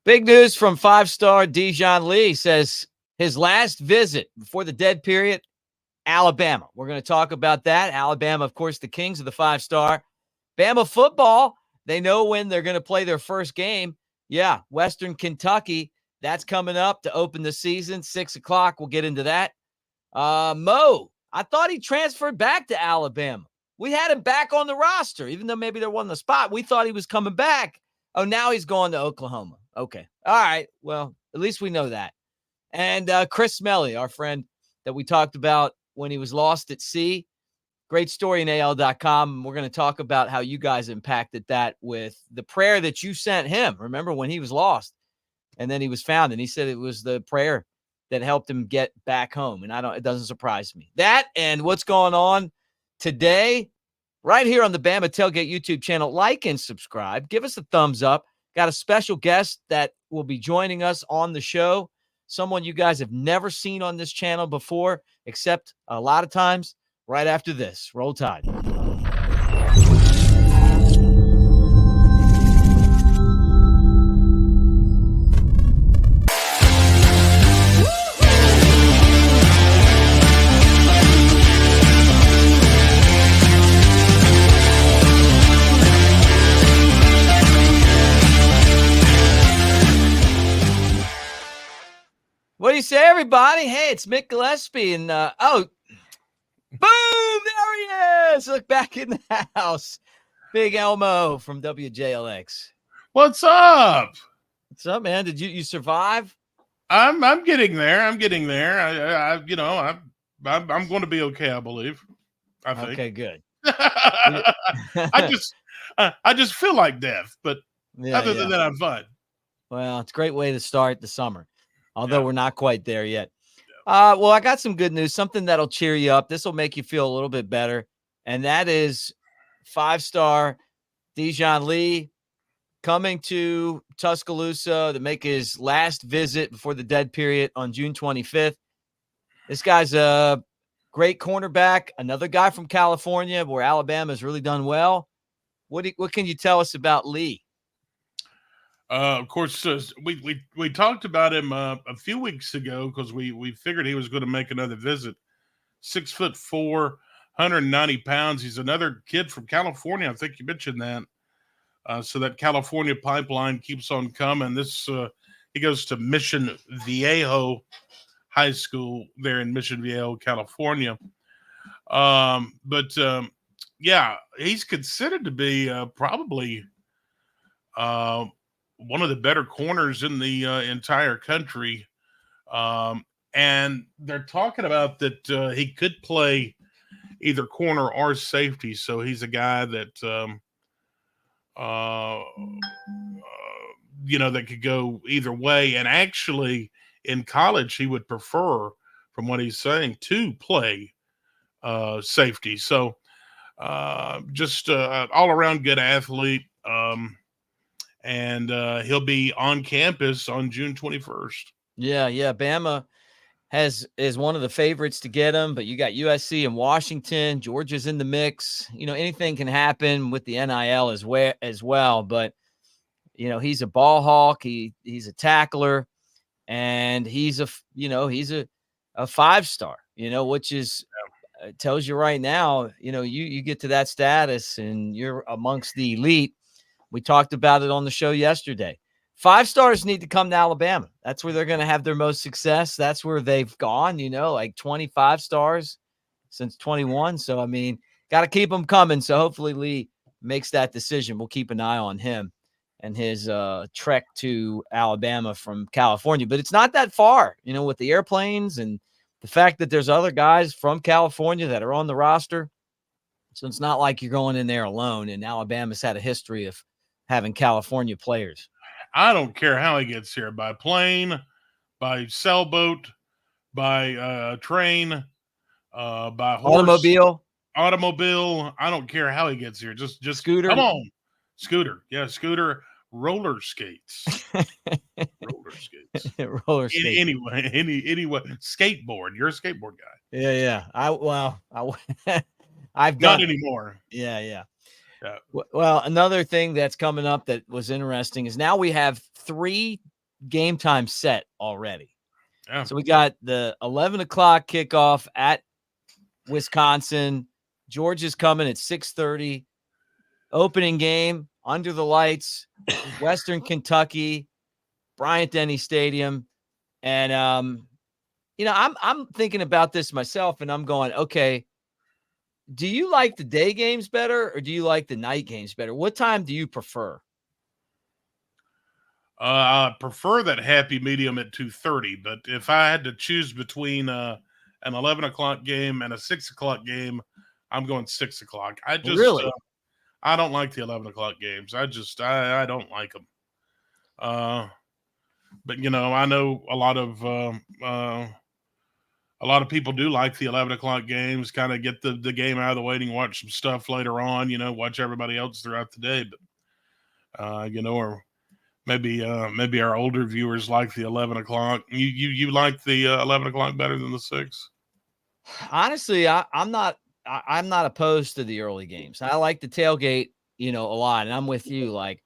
Big news from five-star Dijon Lee. Says his last visit before the dead period, Alabama. We're going to talk about that. Alabama, of course, the kings of the five-star. Bama football, they know when they're going to play their first game. Yeah, Western Kentucky. That's coming up to open the season, 6 o'clock. We'll get into that. Mo, I thought he transferred back to Alabama. We had him back on the roster, even though maybe there wasn't a spot. We thought he was coming back. Oh, now he's going to Oklahoma. Okay. All right. Well, at least we know that. And Chris Smelly, our friend that we talked about when he was lost at sea. Great story in AL.com. We're going to talk about how you guys impacted that with the prayer that you sent him. Remember when he was lost and then he was found, and he said it was the prayer that helped him get back home. And it doesn't surprise me. That and what's going on today right here on the Bama Tailgate YouTube channel. Like and subscribe. Give us a thumbs up. Got a special guest that will be joining us on the show. Someone you guys have never seen on this channel before, except a lot of times right after this. Roll Tide. What do you say, everybody? Hey, it's Mick Gillispie, and boom, there he is. Look, back in the house. Big Elmo from WJLX. What's up? What's up, man? Did you survive? I'm getting there. I'm getting there. I'm going to be okay, I believe. I think. Okay, good. I just feel like death, but other than that, I'm fine. Well, it's a great way to start the summer, although we're not quite there yet. Well, I got some good news, something that'll cheer you up. This will make you feel a little bit better, and that is five-star Dijon Lee coming to Tuscaloosa to make his last visit before the dead period on June 25th. This guy's a great cornerback, another guy from California where Alabama has really done well. What can you tell us about Lee? Of course, we talked about him a few weeks ago because we figured he was going to make another visit. 6'4", 190 pounds. He's another kid from California. I think you mentioned that. So that California pipeline keeps on coming. He goes to Mission Viejo High School there in Mission Viejo, California. He's considered to be probably one of the better corners in the entire country. And they're talking about that he could play either corner or safety. So he's a guy that, that could go either way. And actually in college, he would prefer, from what he's saying, to play safety. So just all around good athlete. And he'll be on campus on June 21st. Yeah. Bama is one of the favorites to get him, but you got USC and Washington. Georgia's in the mix. Anything can happen with the NIL as well. But he's a ball hawk. He's a tackler, and he's a five-star. Which is tells you right now. You get to that status and you're amongst the elite. We talked about it on the show yesterday. Five stars need to come to Alabama. That's where they're going to have their most success. That's where they've gone, like 25 stars since 21. So, got to keep them coming. So hopefully Lee makes that decision. We'll keep an eye on him and his trek to Alabama from California. But it's not that far, with the airplanes and the fact that there's other guys from California that are on the roster. So it's not like you're going in there alone. And Alabama's had a history of having California players. I don't care how he gets here, by plane, by sailboat, by train, by horse, automobile. I don't care how he gets here. Just scooter. Come on. Scooter. Yeah, scooter. Roller skates. Roller skates. Anyway, skateboard. You're a skateboard guy. Yeah. I've done. Not anymore. Yeah. Well, another thing that's coming up that was interesting is now we have 3 game time set already. Yeah. So we got the 11 o'clock kickoff at Wisconsin. Georgia's coming at 6:30. Opening game under the lights, Western Kentucky, Bryant-Denny Stadium. And I'm thinking about this myself, and I'm going, okay, do you like the day games better or do you like the night games better? What time do you prefer? I prefer that happy medium at 2:30, but if I had to choose between an 11 o'clock game and a 6 o'clock game, I'm going 6 o'clock. Really? I don't like the 11 o'clock games. I don't like them. But I know a lot of people do like the 11 o'clock games, kind of get the game out of the way and watch some stuff later on, watch everybody else throughout the day. But, or maybe our older viewers like the 11 o'clock. You like the 11 o'clock better than the 6? Honestly, I'm not opposed to the early games. I like the tailgate, a lot. And I'm with you. Like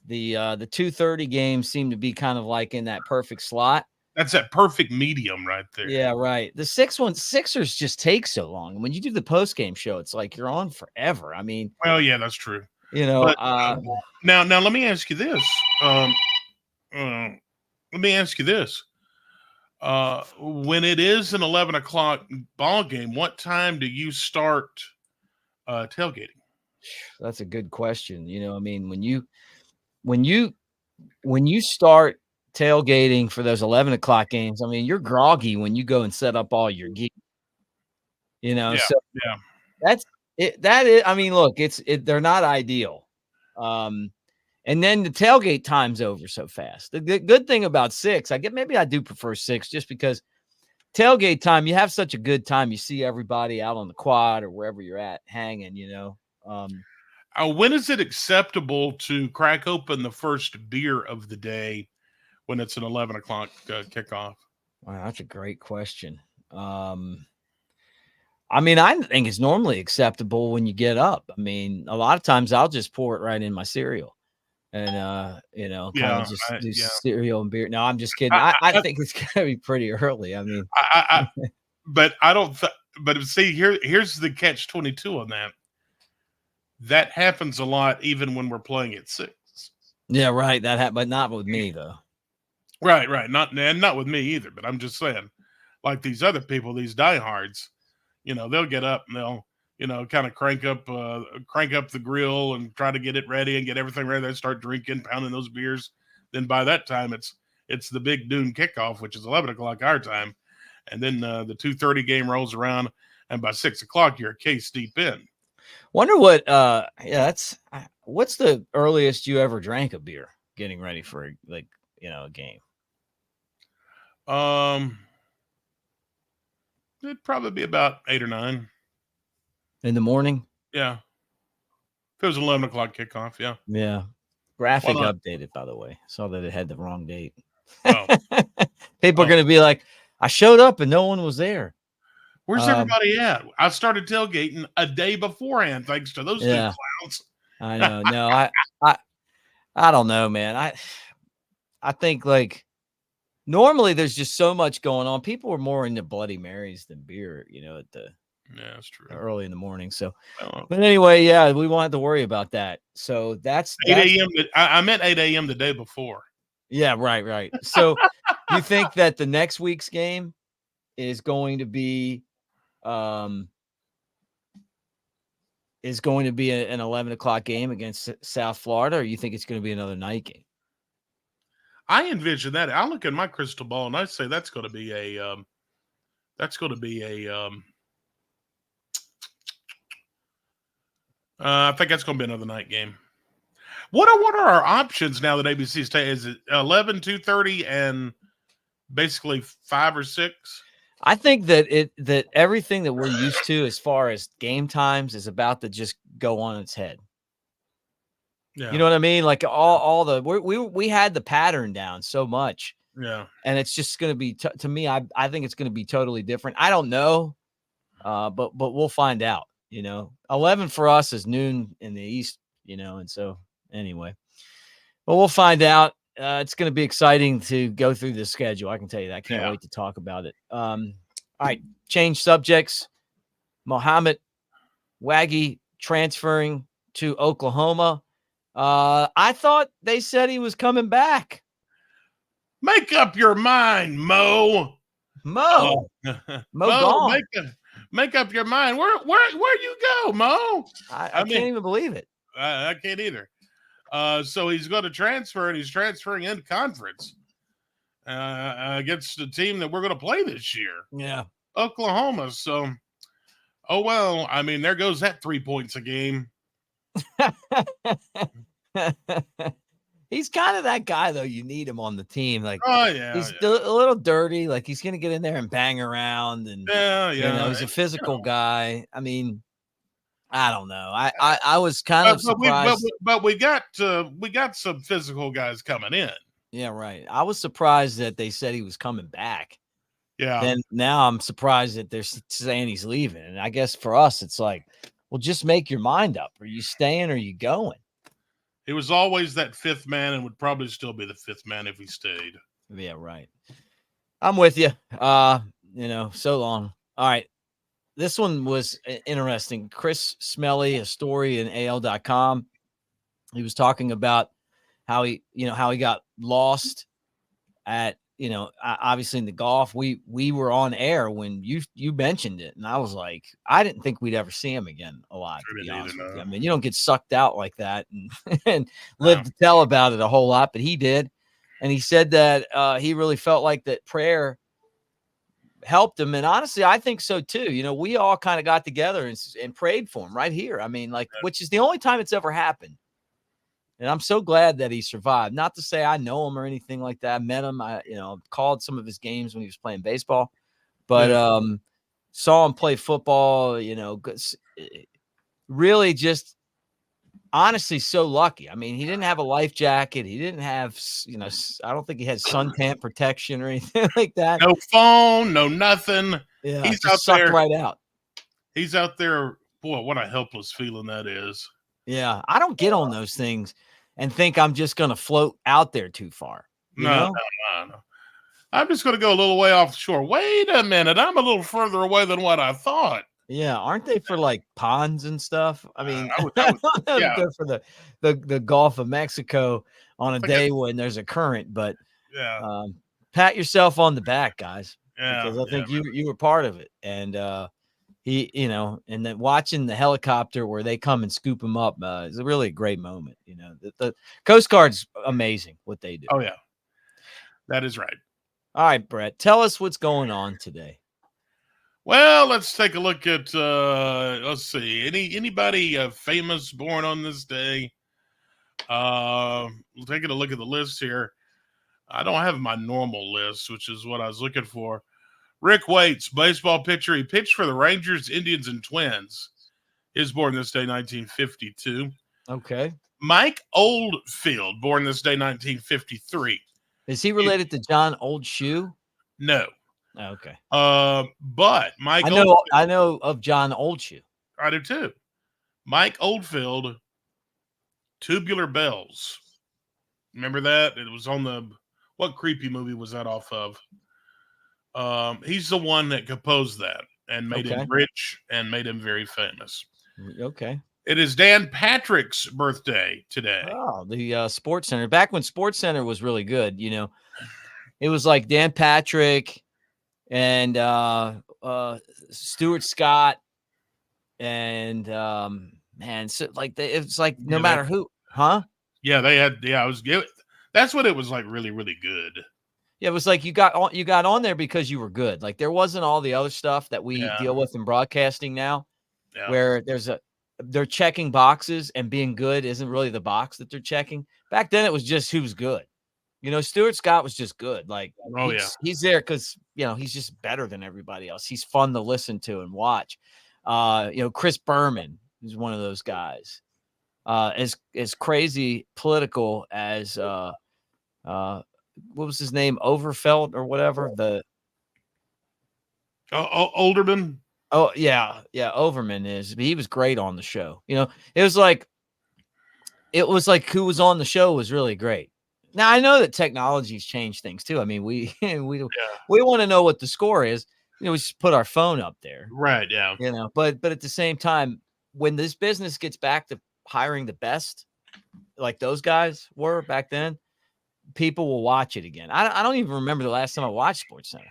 the 2:30 games seem to be kind of like in that perfect slot. That's that perfect medium right there. Yeah, right. The Sixers just take so long. When you do the post game show, it's like you're on forever. I mean, well, yeah, that's true. But now let me ask you this. Let me ask you this. When it is an 11 o'clock ball game, what time do you start tailgating? That's a good question. I mean, when you start tailgating for those 11 o'clock games, I mean, you're groggy when you go and set up all your gear. Yeah, So yeah. that's it. That is, I mean, look, they're not ideal. And then the tailgate time's over so fast. The good thing about 6, maybe I do prefer 6 just because tailgate time, you have such a good time. You see everybody out on the quad or wherever you're at hanging, When is it acceptable to crack open the first beer of the day when it's an 11 o'clock kickoff? Wow, that's a great question. I mean, I think it's normally acceptable when you get up. I mean, a lot of times I'll just pour it right in my cereal and, kind of just do cereal and beer. No, I'm just kidding. I think it's going to be pretty early. I mean, but I don't, but see, here's the catch-22 on that. That happens a lot even when we're playing at 6. Yeah, right. But not with me though. Right. Not with me either. But I'm just saying, like these other people, these diehards, they'll get up and they'll, kind of crank up the grill and try to get it ready and get everything ready. They start drinking, pounding those beers. Then by that time, it's the big noon kickoff, which is 11 o'clock our time, and then the 2:30 game rolls around, and by 6 o'clock you're a case deep in. Wonder what? What's the earliest you ever drank a beer getting ready for a game? It'd probably be about 8 or 9 in the morning. Yeah, if it was 11 o'clock kickoff. Yeah. Yeah. Graphic updated, by the way. Saw that it had the wrong date. Oh. People are going to be like, I showed up and no one was there. Where's everybody at? I started tailgating a day beforehand, thanks to those two clowns. I know. No, I don't know, man. I think like normally there's just so much going on. People are more into Bloody Marys than beer, yeah, that's true. Early in the morning. So, but anyway, yeah, we won't have to worry about that. So that's 8 a.m. I meant 8 a.m. the day before. Yeah, right. So you think that the next week's game is going to be an 11 o'clock game against South Florida, or you think it's going to be another night game? I envision that. I look at my crystal ball and I say that's going to be a I think that's going to be another night game. What are our options now that ABC's taking? Is it 11, 2:30, and basically 5 or 6? I think that everything that we're used to as far as game times is about to just go on its head. Yeah. You know what I mean? Like we had the pattern down so much. Yeah. And it's just going to be, to me, I think it's going to be totally different. I don't know, but we'll find out. 11 for us is noon in the East, and so anyway, but we'll find out. it's going to be exciting to go through the schedule. I can tell you that. I can't wait to talk about it. All right, change subjects. Mohamed Wague transferring to Oklahoma. I thought they said he was coming back. Make up your mind, Mo. Mo gone. Make up your mind. Where you go, Mo? I can't even believe it. I can't either. So he's going to transfer, and he's transferring in conference against the team that we're going to play this year. Yeah, Oklahoma. So, oh well. I mean, there goes that 3 points a game. He's kind of that guy, though. You need him on the team. Like, oh yeah, he's a little dirty. Like, he's going to get in there and bang around, and he's a physical guy. I mean, I don't know. I was kind of surprised, but we got some physical guys coming in. Yeah, right. I was surprised that they said he was coming back. Yeah. And now I'm surprised that they're saying he's leaving. And I guess for us, it's like, well, just make your mind up. Are you staying or are you going? He was always that fifth man and would probably still be the fifth man if he stayed. Yeah, right. I'm with you. So long. All right. This one was interesting. Chris Smelly, a story in AL.com. He was talking about how he got lost at, obviously in the golf. We were on air when you mentioned it, and I was like, I didn't think we'd ever see him again alive, to be honest with you. I mean, you don't get sucked out like that and live to tell about it a whole lot, but he did. And he said that he really felt like that prayer helped him. And honestly, I think so too. We all kind of got together and prayed for him right here. I mean, which is the only time it's ever happened. And I'm so glad that he survived. Not to say I know him or anything like that. I met him. I called some of his games when he was playing baseball, but saw him play football, really just honestly so lucky. I mean, he didn't have a life jacket. He didn't have, I don't think he had suntan protection or anything like that. No phone, no nothing. Yeah, he's out there right out. He's out there. Boy, what a helpless feeling that is. Yeah, I don't get on those things and think I'm just going to float out there too far. No. I'm just going to go a little way off the shore. Wait a minute. I'm a little further away than what I thought. Yeah, aren't they for like ponds and stuff? I mean, good for the Gulf of Mexico on a day when there's a current, but pat yourself on the back, guys. Yeah, because I think you were part of it, and he, and then watching the helicopter where they come and scoop him up is really a great moment. The Coast Guard's amazing what they do. Oh yeah, that is right. All right, Brett, tell us what's going on today. Well, let's take a look at, let's see, anybody famous born on this day? Taking a look at the list here. I don't have my normal list, which is what I was looking for. Rick Waits, baseball pitcher. He pitched for the Rangers, Indians, and Twins. He was born this day, 1952. Okay. Mike Oldfield, born this day, 1953. Is he related to John Oldshoe? No. Okay. But Mike I know of John Oldshoe. I do too. Mike Oldfield, Tubular Bells. Remember that? It was on what creepy movie was that off of? He's the one that composed that and made him rich and made him very famous. Okay. It is Dan Patrick's birthday today. Oh, the Sports Center. Back when Sports Center was really good, it was like Dan Patrick and Stuart Scott and so like it's like no matter who, huh? Yeah, they had. Yeah, that's what it was like. Really, really good. Yeah, it was like you got on there because you were good. Like there wasn't all the other stuff that we deal with in broadcasting now, where they're checking boxes and being good isn't really the box that they're checking. Back then, it was just who's good. Stuart Scott was just good. Like, he's there because, he's just better than everybody else. He's fun to listen to and watch. Chris Berman is one of those guys. As crazy political as, what was his name? Overfelt or whatever. Olderman. Oh, yeah. Overman is. He was great on the show. It was like who was on the show was really great. Now I know that technology's changed things too. I mean, we Yeah. want to know what the score is. We just put our phone up there, Right. Yeah. But at the same time, when this business gets back to hiring the best, like those guys were back then, people will watch it again. I don't even remember the last time I watched SportsCenter.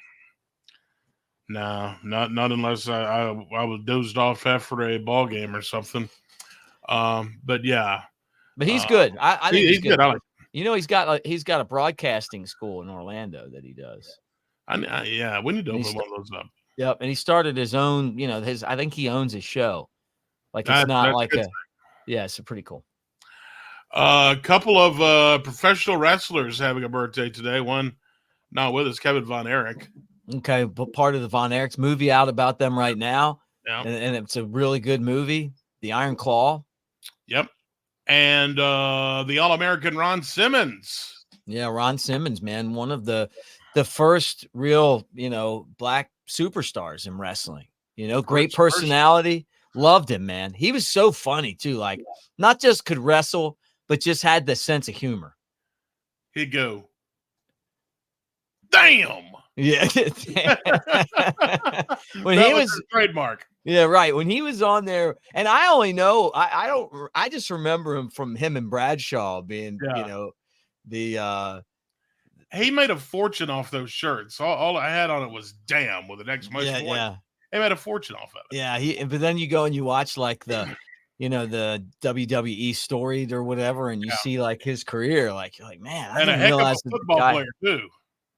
No, not unless I was dozed off after a ball game or something. But yeah, But he's good. I think he's good. good. I like. He's got a broadcasting school in Orlando that he does. Yeah, we need to And open one of those up. Yep, and he started his own. I think he owns his show. Like it's not That's like good. it's pretty cool. A couple of professional wrestlers having a birthday today. One not with us, Kevin Von Erich. Okay, but part of the Von Erich's movie out about them right now. Yeah. And it's a really good movie, The Iron Claw. Yep. And the All-American Ron Simmons. Yeah, Ron Simmons, man, one of the first real, black superstars in wrestling. Great personality. Loved him, man. He was so funny too. Like, not just could wrestle, but just had the sense of humor. He'd go, damn. Yeah. When that he was his trademark. Yeah, right. When he was on there, and I only know, I just remember him and Bradshaw being, he made a fortune off those shirts. All I had on it was damn with an exclamation point. Yeah. He made a fortune off of it. Yeah, but then you go and you watch like the the WWE Storied or whatever, and you see like his career, like you're like, man, I didn't realize of a football player too.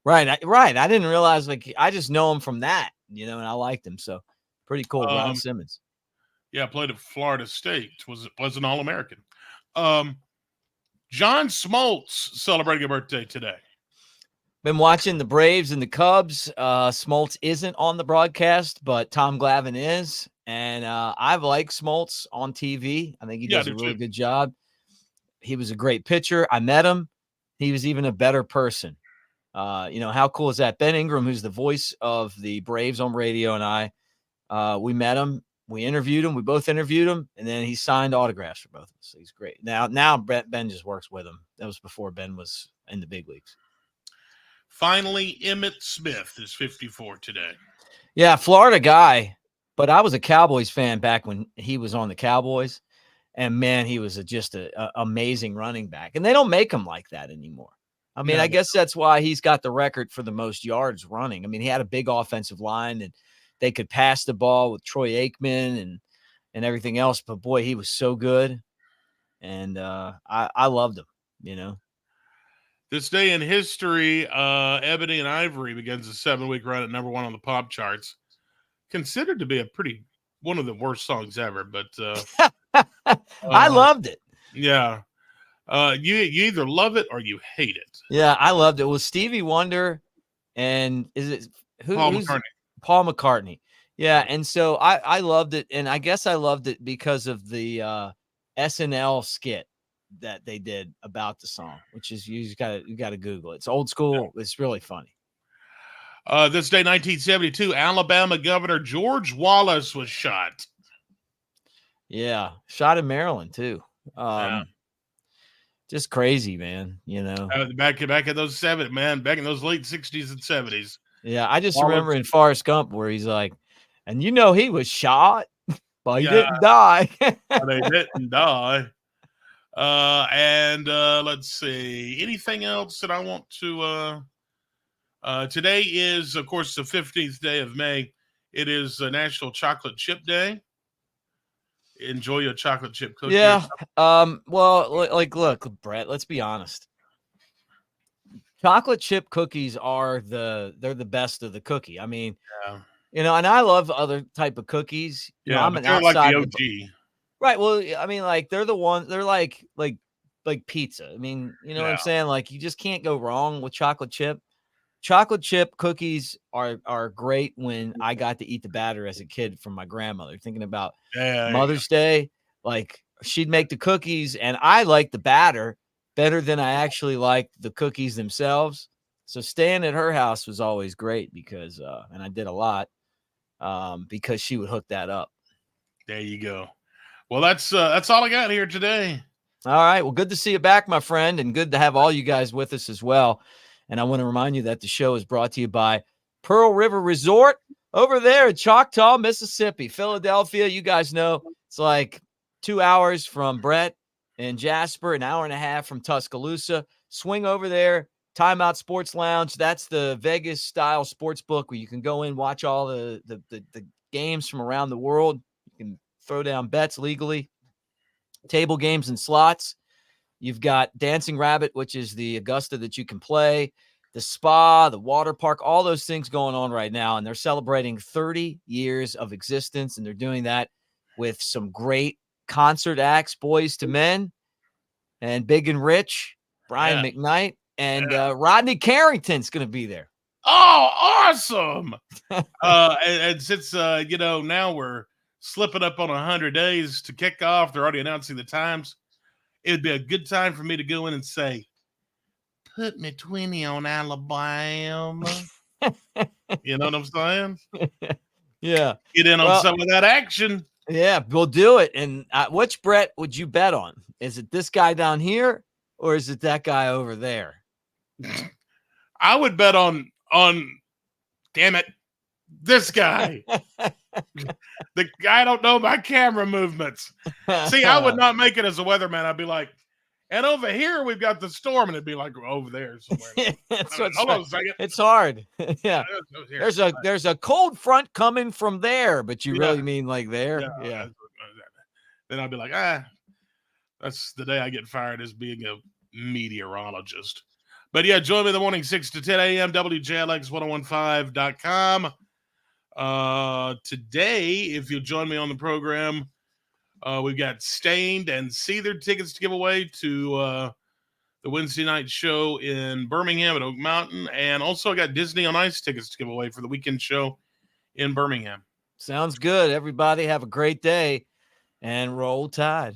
Right. I didn't realize, like, I just know him from that, and I liked him. So pretty cool. Ron Simmons. Yeah, played at Florida State. Was an All-American. John Smoltz celebrating a birthday today. Been watching the Braves and the Cubs. Smoltz isn't on the broadcast, but Tom Glavine is. And I've liked Smoltz on TV. I think he does a really good job. He was a great pitcher. I met him. He was even a better person. How cool is that? Ben Ingram, who's the voice of the Braves on radio, and we met him. We interviewed him. We both interviewed him, and then he signed autographs for both of us. So he's great. Now Ben just works with him. That was before Ben was in the big leagues. Finally, Emmitt Smith is 54 today. Yeah, Florida guy, but I was a Cowboys fan back when he was on the Cowboys, and man, he was just an amazing running back. And they don't make him like that anymore. I mean, I guess that's why he's got the record for the most yards running. I mean, he had a big offensive line, and they could pass the ball with Troy Aikman and everything else. But boy, he was so good, and I loved him. This day in history, Ebony and Ivory begins a 7-week run at number 1 on the pop charts. Considered to be one of the worst songs ever, but I loved it. Yeah. You either love it or you hate it. Yeah, I loved it. It was Stevie Wonder, and Paul McCartney. Paul McCartney. Yeah, and so I loved it, and I guess I loved it because of the SNL skit that they did about the song, which is you got to Google it. It's old school. Yeah. It's really funny. This day, 1972, Alabama Governor George Wallace was shot. Yeah, shot in Maryland too. Just crazy, man. Back in those back in those late 60s and 70s. Yeah, I just remember in Forrest Gump where he's like, and he was shot, but he didn't die. They didn't die. And let's see. Anything else that I want to today is, of course, the 15th day of May. It is National Chocolate Chip Day. Enjoy your chocolate chip cookie. Yeah. Well, look, Brett, let's be honest. Chocolate chip cookies are they're the best of the cookie. I mean, and I love other type of cookies. I'm an outside like the OG. Right. Well, I mean, like they're the ones. They're like pizza. I mean, what I'm saying? Like you just can't go wrong with chocolate chip. Chocolate chip cookies are great when I got to eat the batter as a kid from my grandmother. Thinking about Mother's Day, like she'd make the cookies, and I liked the batter better than I actually liked the cookies themselves. So staying at her house was always great because, and I did a lot because she would hook that up. There you go. Well, that's all I got here today. All right. Well, good to see you back, my friend, and good to have all you guys with us as well. And I want to remind you that the show is brought to you by Pearl River Resort over there in Choctaw, Mississippi. Philadelphia, you guys know it's like 2 hours from Brett and Jasper, an hour and a half from Tuscaloosa. Swing over there, Timeout Sports Lounge. That's the Vegas-style sports book where you can go in, watch all the games from around the world. You can throw down bets legally, table games and slots. You've got Dancing Rabbit, which is the Augusta that you can play, the spa, the water park, all those things going on right now. And they're celebrating 30 years of existence. And they're doing that with some great concert acts, Boys to Men and Big and Rich, Brian McKnight, and Rodney Carrington's going to be there. Oh, awesome. And since, now we're slipping up on 100 days to kick off, they're already announcing the times. It'd be a good time for me to go in and say, put me 20 on Alabama. You know what I'm saying? Yeah. Get in on some of that action. Yeah, we'll do it. And which Brett would you bet on? Is it this guy down here or is it that guy over there? I would bet on damn it, this guy. The guy don't know my camera movements. See, I would not make it as a weatherman. I'd be like, and over here we've got the storm, and it'd be like over there somewhere. Hold on a second. It's hard. Yeah. There's a cold front coming from there, but you really mean like there? Yeah. Then I'd be like, that's the day I get fired as being a meteorologist. But yeah, join me in the morning, 6 to 10 a.m., WJLX1015.com. Today, if you'll join me on the program, we've got Stained and Seether tickets to give away to the Wednesday night show in Birmingham at Oak Mountain. And also I got Disney on Ice tickets to give away for the weekend show in Birmingham. Sounds good. Everybody have a great day and roll Tide.